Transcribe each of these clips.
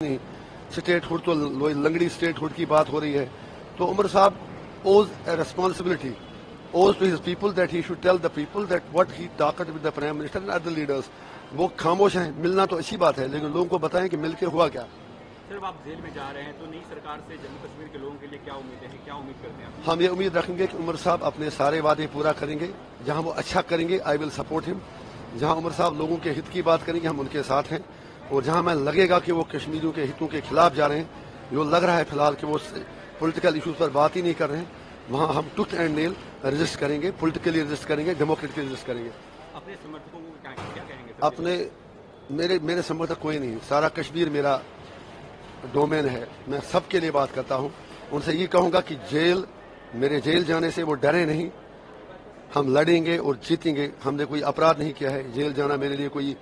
نہیں state hood تو لنگڑی state hood کی بات ہو رہی ہے. تو عمر صاحب owes a responsibility owes to his people that he should tell the people that what he talked with the prime minister and other leaders. وہ خاموش ہیں. ملنا تو اچھی بات ہے لیکن لوگوں کو بتائیں کہ مل کے ہوا کیا. صرف آپ جیل میں جا رہے ہیں تو نئی سرکار سے جموں کشمیر کے لوگوں کے لیے کیا امیدیں ہیں, کیا امید کرتے ہیں آپ؟ ہم یہ امید رکھیں گے کہ عمر صاحب اپنے سارے وعدے پورا کریں گے. جہاں وہ اچھا کریں گے آئی ول سپورٹ ہم. جہاں عمر صاحب لوگوں کے ہت کی بات کریں گے ہم ان کے ساتھ ہیں. اور جہاں میں لگے گا کہ وہ کشمیریوں کے ہتوں کے خلاف جا رہے ہیں, جو لگ رہا ہے فی الحال کہ وہ پولیٹیکل ایشوز پر بات ہی نہیں کر رہے ہیں, وہاں ہم ٹوتھ اینڈ نیل رجسٹ کریں گے, پولیٹیکلی رجسٹ کریں گے, ڈیموکریٹکلی رجسٹ کریں گے. اپنے سمرتھکوں کو کیا کہیں گے؟ اپنے میرے سمرتھک کوئی نہیں. سارا کشمیر میرا ڈومین ہے. میں سب کے لیے بات کرتا ہوں. ان سے یہ کہوں گا کہ میرے جیل جانے سے وہ ڈرے نہیں. ہم لڑیں گے اور جیتیں گے. ہم نے کوئی اپرادھ نہیں کیا ہے. جیل جانا میرے لیے کوئی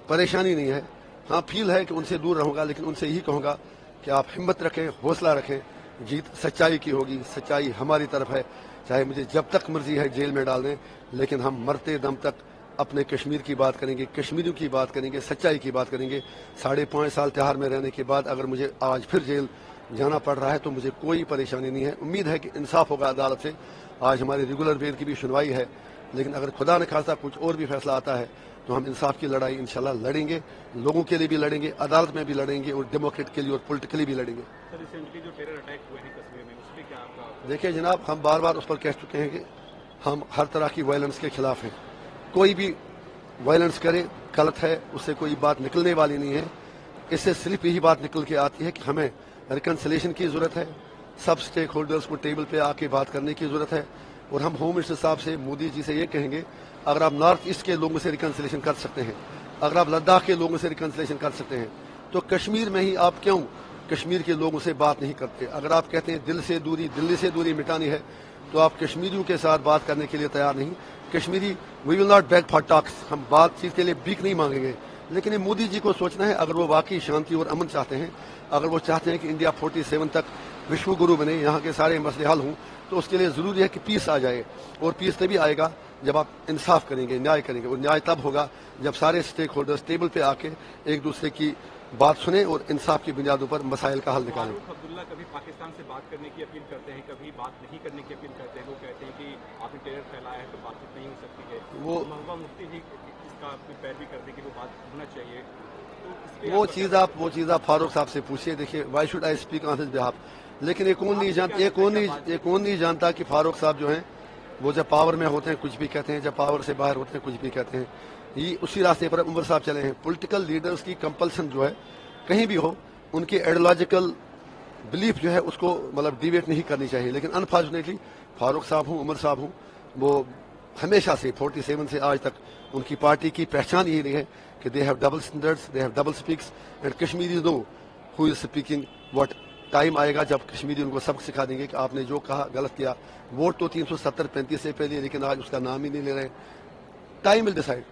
پریشانی نہیں ہے. ہاں فیل ہے کہ ان سے دور رہوں گا, لیکن ان سے یہی کہوں گا کہ آپ ہمت رکھیں, حوصلہ رکھیں. جیت سچائی کی ہوگی. سچائی ہماری طرف ہے. چاہے مجھے جب تک مرضی ہے جیل میں ڈال دیں, لیکن ہم مرتے دم تک اپنے کشمیر کی بات کریں گے, کشمیریوں کی بات کریں گے, سچائی کی بات کریں گے. 5.5 سال تہار میں رہنے کے بعد اگر مجھے آج پھر جیل جانا پڑ رہا ہے تو مجھے کوئی پریشانی نہیں ہے. امید ہے کہ انصاف ہوگا عدالت سے. آج ہماری ریگولر بیل کی بھی سنوائی ہے, لیکن اگر خدا نہ خواستہ کچھ اور بھی فیصلہ آتا ہے تو ہم انصاف کی لڑائی انشاءاللہ لڑیں گے. لوگوں کے لیے بھی لڑیں گے, عدالت میں بھی لڑیں گے, اور ڈیموکریٹ کے لیے اور پولیٹیکلی بھی لڑیں گے. سر ریسنٹلی جو ٹیرر اٹیک ہوئے ہیں کشمیر میں, اس پہ کیا آپ کا؟ دیکھیں جناب, ہم بار بار اس پر کہہ چکے ہیں کہ ہم ہر طرح کی وائلنس کے خلاف ہیں. کوئی بھی وائلنس کرے غلط ہے, اس سے کوئی بات نکلنے والی نہیں ہے. اس سے صرف یہی بات نکل کے آتی ہے کہ ہمیں ریکنسلیشن کی ضرورت ہے. سب اسٹیک ہولڈرز کو ٹیبل پہ آ کے بات کرنے کی ضرورت ہے. اور ہم ہوم منسٹر صاحب سے, مودی جی سے یہ کہیں گے, اگر آپ نارتھ ایسٹ کے لوگوں سے ریکنسلیشن کر سکتے ہیں, اگر آپ لداخ کے لوگوں سے ریکنسلیشن کر سکتے ہیں, تو کشمیر میں ہی آپ کیوں کشمیر کے لوگوں سے بات نہیں کرتے؟ اگر آپ کہتے ہیں دلی سے دوری مٹانی ہے, تو آپ کشمیریوں کے ساتھ بات کرنے کے لیے تیار نہیں. کشمیری وی ول ناٹ بیگ فار ٹاکس. ہم بات چیت کے لیے بھیک نہیں مانگیں گے. لیکن یہ مودی جی کو سوچنا ہے, اگر وہ واقعی شانتی اور امن چاہتے ہیں, اگر وہ چاہتے ہیں کہ انڈیا 47 تک وشو گرو بنے, یہاں کے سارے مسئلے حل ہوں, تو اس کے لیے ضروری ہے کہ پیس آ جائے. اور پیس تبھی آئے گا جب آپ انصاف کریں گے, نیائے کریں گے. اور نیائے تب ہوگا جب سارے اسٹیک ہولڈرز ٹیبل پہ آ کے ایک دوسرے کی بات سنیں اور انصاف کی بنیادوں پر مسائل کا حل نکالیں. فاروق عبداللہ کبھی پاکستان سے بات کرنے کی اپیل کرتے ہیں, کبھی بات نہیں کرنے کی اپیل کرتے ہیں. وہ کہتے ہیں کہ آپ نے ٹیرر پھیلایا ہے تو بات چیت نہیں ہو سکتی ہے. وہ محبوبہ مفتی بھی اس کا پیروی کرتے کہ وہ بات ہونا چاہیے. وہ چیز آپ فاروق صاحب سے پوچھیے. دیکھیے, why should I speak on his behalf. لیکن یہ کون نہیں جانتا کہ فاروق صاحب جو ہیں وہ جب پاور میں ہوتے ہیں کچھ بھی کہتے ہیں, جب پاور سے باہر ہوتے ہیں کچھ بھی کہتے ہیں. یہ اسی راستے پر عمر صاحب چلے ہیں. پولیٹیکل لیڈرز کی کمپلشن جو ہے کہیں بھی ہو, ان کی ایڈیولوجیکل بلیف جو ہے اس کو ڈیویٹ نہیں کرنی چاہیے. لیکن انفارچونیٹلی فاروق صاحب ہوں, عمر صاحب ہوں, وہ ہمیشہ سے 47 سے آج تک ان کی پارٹی کی پہچان یہی رہی ہے کہ they have double standards, they have double speaks, and Kashmiris know who is speaking what. Time آئے گا جب کشمیری ان کو سبق سکھا دیں گے کہ آپ نے جو کہا غلط کیا. ووٹ تو 370-35 سے پہلے, لیکن آج اس کا نام ہی نہیں لے رہے. Time will decide.